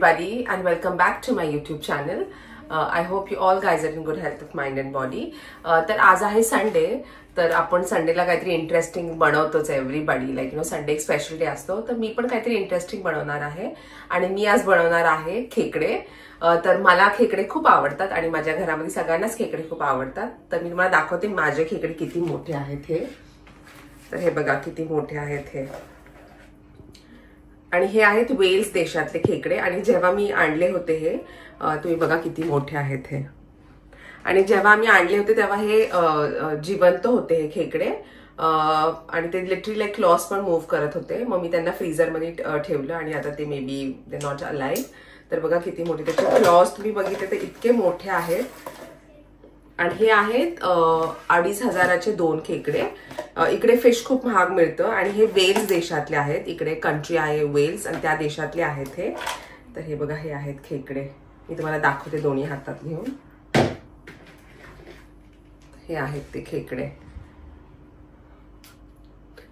everybody and welcome back to my YouTube channel. I hope you all guys are in good health of mind and body. तर आज आहे Sunday, तर आपण संडेला काहीतरी interesting बनवतोच everybody, like Sunday एक special day असतो, तर मी पण काहीतरी इंटरेस्टिंग बनवणार आहे आणि मी आज बनवणार आहे खेकडे. तर मला खेकडे खूप आवडतात आणि माझ्या घरामध्ये सगळ्यांनाच खेकडे खूप आवडतात. तर मी तुम्हाला दाखवते माझे खेकडे किती मोठे आहेत हे. तर हे बघा किती मोठे आहेत हे, आणि हे आहेत वेल्स देशातले खेकडे. आणि जेव्हा मी आणले होते हे, तुम्ही बघा किती मोठे आहेत हे. आणि जेव्हा आम्ही आणले होते तेव्हा हे जिवंत होते हे खेकडे, आणि ते लिटरली लाईक क्लॉस पण मूव्ह करत होते. मग मी त्यांना फ्रीझरमध्ये ठेवलं आणि आता ते may be they not alive. तर बघा किती मोठे त्याचे क्लॉस तुम्ही बघितले तर इतके मोठे आहेत. आणि हे आहेत 2500चे 2 खेकडे. इकडे फिश खूप महाग मिळतं आणि हे वेल्स देशातले आहेत. इकडे कंट्री आहे वेल्स आणि त्या देशातले आहेत हे. तर हे बघा हे आहेत खेकडे, मी तुम्हाला दाखवते दोन्ही हातात घेऊन. हे आहेत ते खेकडे.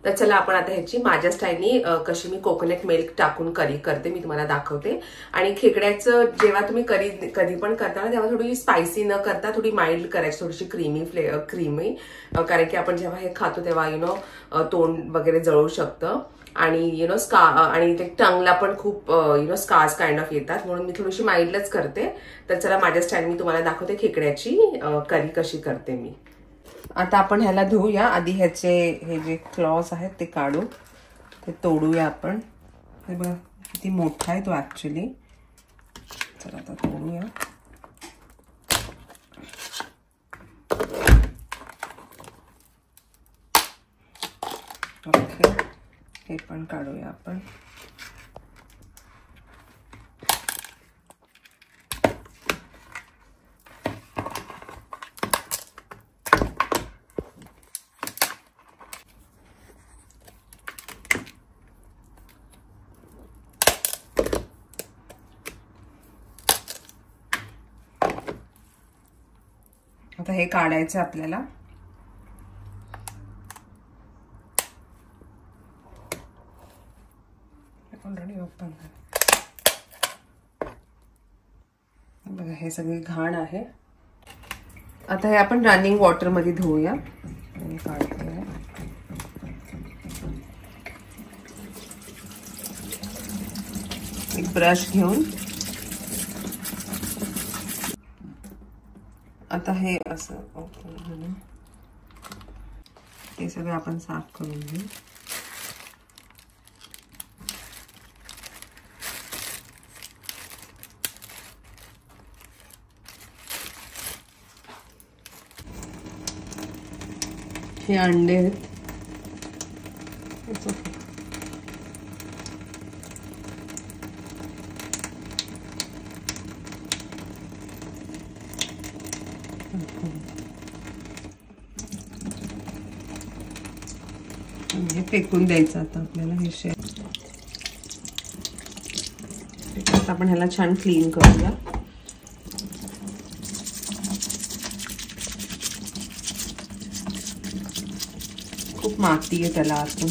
तर चला आपण आता ह्याची माझ्या स्टाईलनी कशी मी कोकोनट मिल्क टाकून करी करते मी तुम्हाला दाखवते. आणि खेकड्याचं जेव्हा तुम्ही कधी पण करता ना तेव्हा थोडी स्पायसी न करता थोडी माइल्ड करायची, थोडीशी क्रीमी, कारण की आपण जेव्हा हे खातो तेव्हा तोंड वगैरे जळू शकतं आणि आणि ते टंगला पण खूप स्कार्स काइंड ऑफ येतात, म्हणून मी थोडीशी माइल्डच करते. तर चला माझ्या स्टाईल मी तुम्हाला दाखवते खेकड्याची करी कशी करते मी. आता आपण ह्याला धुवूया. आधी ह्याचे हे जे क्लॉज आहेत ते काढू, ते तोडूया आपण. हे बघा किती मोठा आहे तो ऍक्च्युली. चला आता तोडूया. ओके, हे पण काढूया आपण. आता हे काढायचं आपल्याला. ऑलरेडी ओपन बघा, हे सगळे घाण आहे. आता हे आपण रनिंग वॉटर मध्ये धुवूया. काढते एक ब्रश घेऊन. आता हे असं ओपन झालं, हे सगळं आपण साफ करून घेऊ. हे अंडे आहेत. हे फेकून द्यायचं आता आपल्याला. हे शेप आपण ह्याला छान क्लीन करूया. खूप माती आहे त्याला आतून.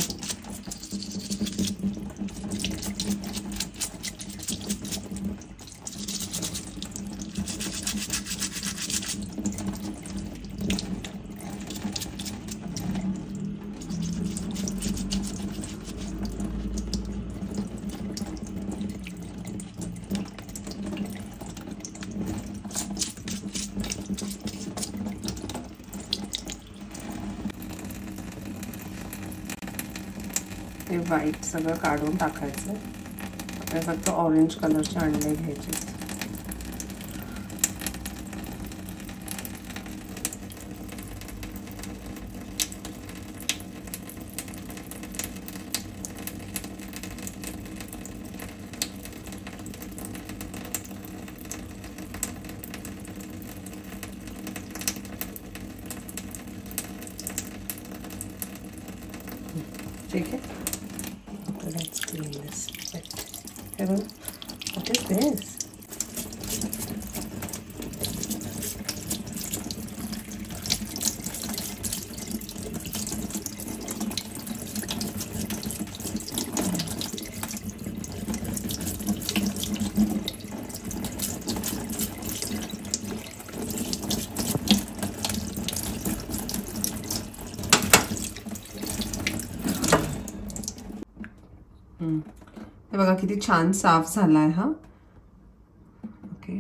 हे व्हाईट सगळं काढून टाकायचं. आपल्याला फक्त ऑरेंज कलरचे अंडे घ्यायचे. ठीक है. Let's clean this bit. Hello, what is this? हे बघा किती छान साफ झालाय हा. ओके,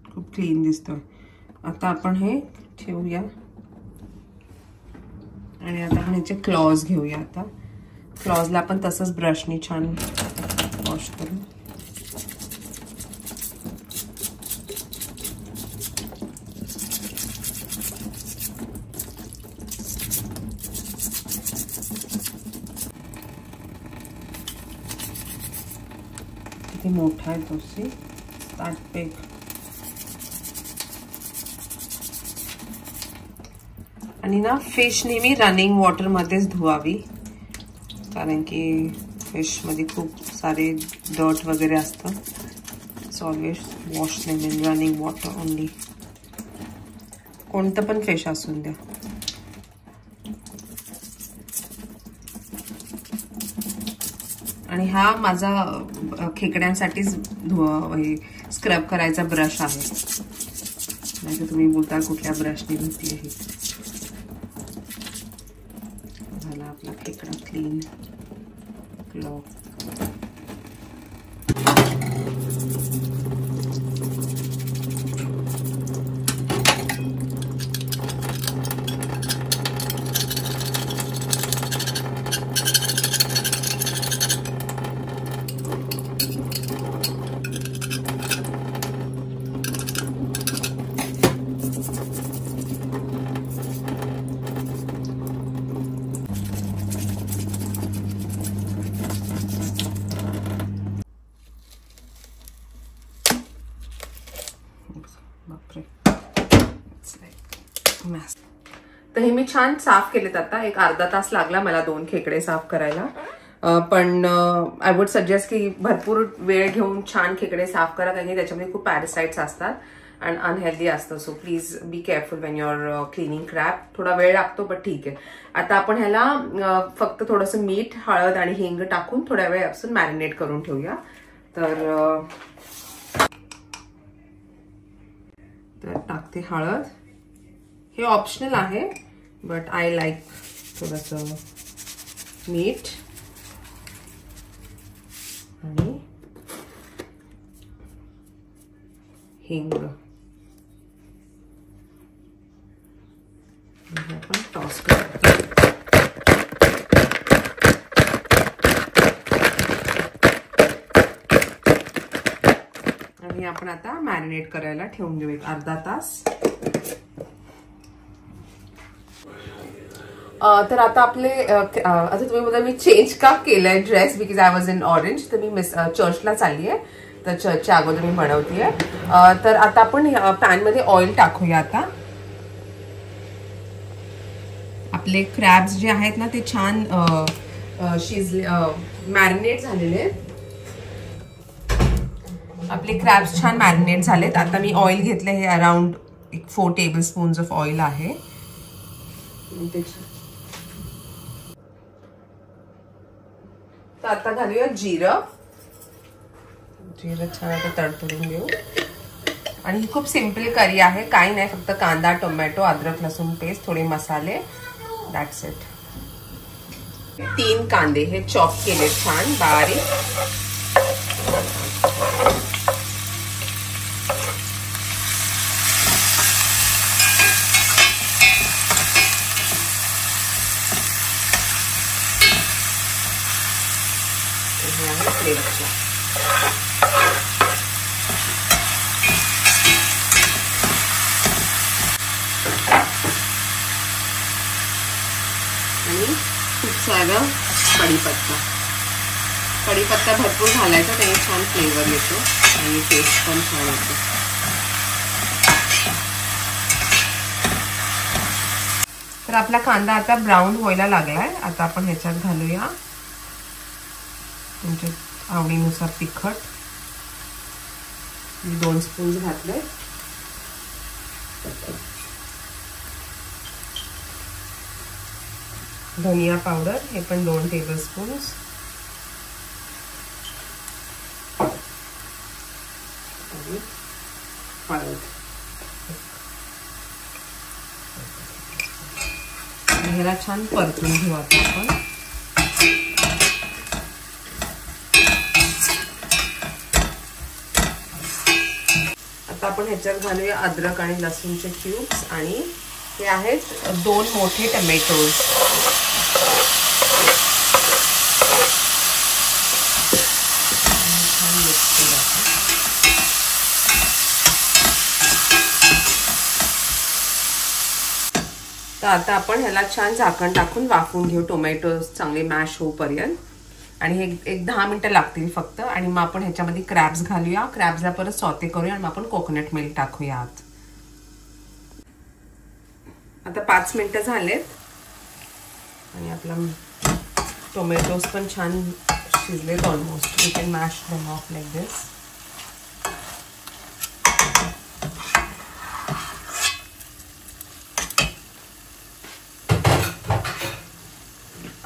खूप क्लीन दिसतोय. आता आपण हे ठेवूया आणि आता आपण ह्याचे क्लॉज घेऊया. आता क्लॉजला आपण तसंच ब्रशनी छान वॉश करू. किती मोठा आहे तो, सी that big. आणि ना फिश नेहमी रनिंग वॉटर मध्येच धुवावी, कारण की फिश मध्ये खूप सारे डर्ट वगैरे असतं. So always wash them in running water only. कोणतं पण फिश असून द्या. आणि हा माझा खेकड्यांसाठीच स्क्रब करायचा ब्रश आहे, नाही तर तुम्ही बोलता कुठल्या ब्रशने धुती आहे. झाला आपला खेकडा क्लीन. क्लॉ तर हे मी छान साफ केलेत. आता एक अर्धा तास लागला मला 2 खेकडे साफ करायला. पण आय वुड सजेस्ट की भरपूर वेळ घेऊन छान खेकडे साफ करा, कारण की त्याच्यामध्ये खूप पॅरासाइट्स असतात आणि अनहेल्दी असतं. So please be careful when you are cleaning crab. थोडा वेळ लागतो बट ठीक आहे. आता आपण ह्याला फक्त थोडंसं मीठ, हळद आणि हिंग टाकून थोड्या वेळापासून मॅरिनेट करून ठेवूया. तर टाकते हळद. हे ऑप्शनल आहे बट आय लाईक थोडंसं मीठ आणि हिंग. आपण टॉस करतो. आणि आपण आता मॅरिनेट करायला ठेवून देऊ एक अर्धा तास. तर आता आपले आता तुम्ही बोलता मी चेंज का केलंय dress, because I was in orange. तर मी चर्चला चालली आहे, तर चर्चच्या अगोदर मी बनवतीये. तर आता आपण पॅन मध्ये ऑइल टाकूया. आता आपले क्रॅब्स जे आहेत ना ते छान शिजले, मॅरिनेट झालेले आहेत. आपले क्रॅब्स छान मॅरिनेट झालेत. आता मी ऑइल घेतले, हे अराउंड 4 टेबलस्पून्स ऑफ ऑइल आहे. तर आता घालूया जिरं. जिरं छान आता तडतडून घेऊ. आणि ही खूप सिम्पल करी आहे, काही नाही, फक्त कांदा, टोमॅटो, अद्रक लसूण पेस्ट, थोडे मसाले, दॅट्स इट. 3 कांदे हे चॉप केले छान बारीक. आणि खूप सारं कढीपत्ता. कढीपत्ता भरपूर घालायचा, त्याने छान फ्लेवर येतो आणि टेस्ट पण छान येतो. तर आपला कांदा आता ब्राऊन व्हायला लागलाय. आता आपण ह्याच्यात घालूया तुमच्या आवडीनुसार तिखट. 2 स्पून घातले. धनिया पावडर हे पण 2 टेबलस्पून. हळद. ह्याला छान परतून घेऊ आता आपण. आता आपण ह्याच्यात घालूया अद्रक आणि लसूणचे क्यूब्स आणि हे आहेत 2 मोठे टोमॅटोज. तर आता आपण ह्याला छान झाकण टाकून वाफवून घेऊ टोमॅटो चांगले मॅश होईपर्यंत. आणि हे एक 10 मिनिटं लागतील फक्त. आणि मग आपण ह्याच्यामध्ये क्रॅब्स घालूया. क्रॅब्सला परत सॉते करूया आणि मग आपण कोकोनट मिल्क टाकूया आत. आता 5 मिनिटं झालेत आणि आपला टोमॅटोज पण छान शिजलेत almost. You can mash them off like this.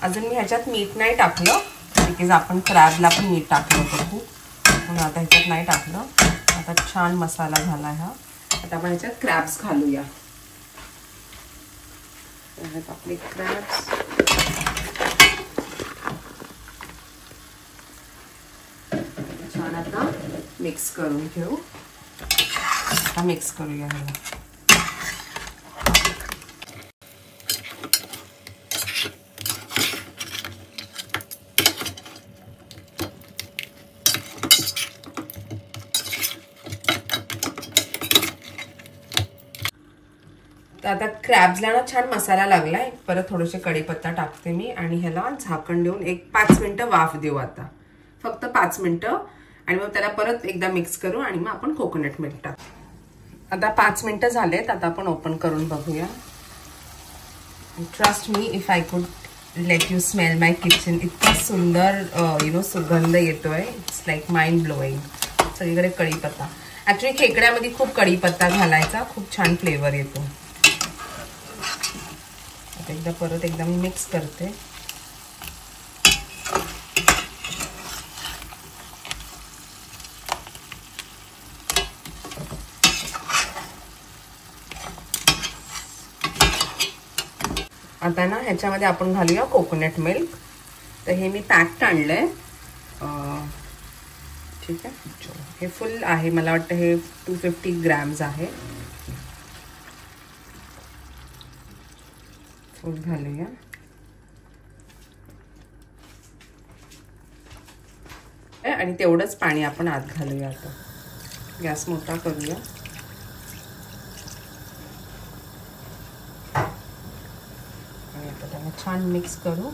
अजून मी ह्याच्यात मीठ नाही टाकलं बिकॉज आपण क्रॅबला पण मीठ टाकलं होतं खूप, म्हणून आता ह्याच्यात नाही टाकलं. आता छान मसाला झाला हा. आता आपण ह्याच्यात क्रॅब्स घालूया. आपले क्रॅब्स छान आता मिक्स करून घेऊ. आता मिक्स करूया ह्याला. आता क्रॅब्सला ना छान मसाला लागलाय. परत थोडेसे कढीपत्ता टाकते मी आणि ह्याला झाकण देऊन एक 5 मिनिटं वाफ देऊ. आता फक्त 5 मिनिटं आणि मग त्याला परत एकदा मिक्स करू आणि मग आपण कोकोनट मिल्क टाकू. आता 5 मिनिटं झालेत. आता आपण ओपन करून बघूया. Trust me if I could let you smell my kitchen. इतका सुंदर सुगंध येतोय. It's like mind blowing. सगळीकडे कढीपत्ता. ऍक्च्युली खेकड्यामध्ये खूप कढीपत्ता घालायचा, खूप छान फ्लेवर येतो. एकदा परत एकदा मी मिक्स करते. आता ना ह्याच्यामध्ये आपण घालूया कोकोनट मिल्क. तर हे मी पॅक्ट आणलंय. ठीक आहे. हे फुल आहे. मला वाटतं हे 250 ग्रॅम्स आहे. फुल घालूया. आणि तेवढंच पाणी आपण आत घालूया. आता गॅस मोठा करूया. आणि आता त्याला छान मिक्स करू.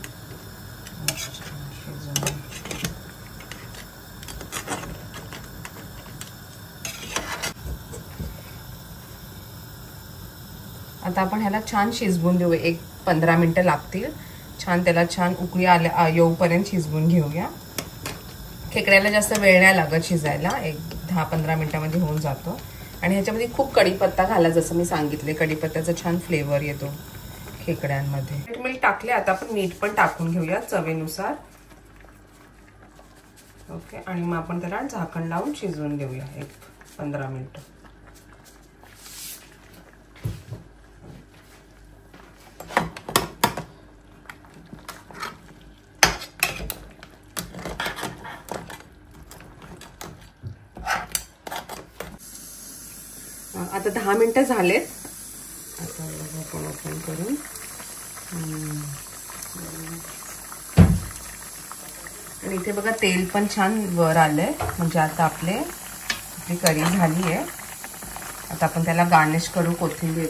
आता आपण ह्याला छान शिजवून देऊ. एक 15 मिनिटं लागतील. छान त्याला छान उकळी येऊपर्यंत शिजवून घेऊया. खेकड्याला जास्त वेळ नाही लागत शिजायला. एक 10-15 मिनिटांमध्ये होऊन जातो. आणि ह्याच्यामध्ये खूप कढीपत्ता घाला, जसं मी सांगितले. कढीपत्त्याचा छान फ्लेवर येतो खेकड्यांमध्ये. मीठ टाकले. आता आपण मीठ पण टाकून घेऊया चवीनुसार. ओके. आणि मग आपण त्याला झाकण लावून शिजवून घेऊया एक 15 मिनिटं. आता 10 मिनिटं झालेत. आता आपण ओपन करून आणि इथे बघा तेल पण छान वर आलंय. म्हणजे आता आपली कढी झाली आहे. आता आपण त्याला गार्निश करू कोथिंबीर.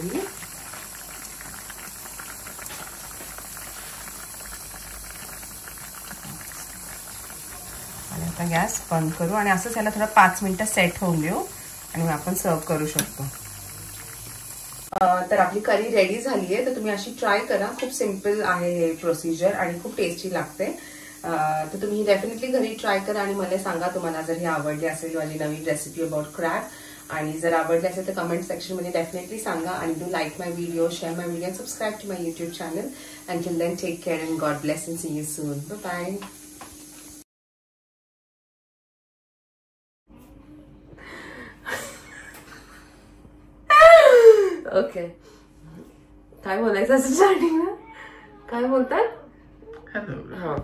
आणि आता गॅस बंद करू आणि असंच याला थोडं 5 मिनिटं सेट होऊन देऊ आणि आपण सर्व करू शकतो. तर आपली करी रेडी झाली आहे. तर तुम्ही अशी ट्राय करा. खूप सिंपल आहे हे प्रोसिजर आणि खूप टेस्टी लागते. तर तुम्ही डेफिनेटली घरी ट्राय करा आणि मला सांगा तुम्हाला जर हे आवडले असेल माझी नवीन रेसिपी अबाउट क्रॅब. आणि जर आवडले असेल तर कमेंट सेक्शन मध्ये डेफिनेटली सांगा. आणि do like my video, share my video, subscribe to my YouTube channel. Until then, take care and God bless and see you soon. Bye-bye. Okay. काय बोलायचं असं स्टार्टिंगला? काय बोलतात? हॅलो.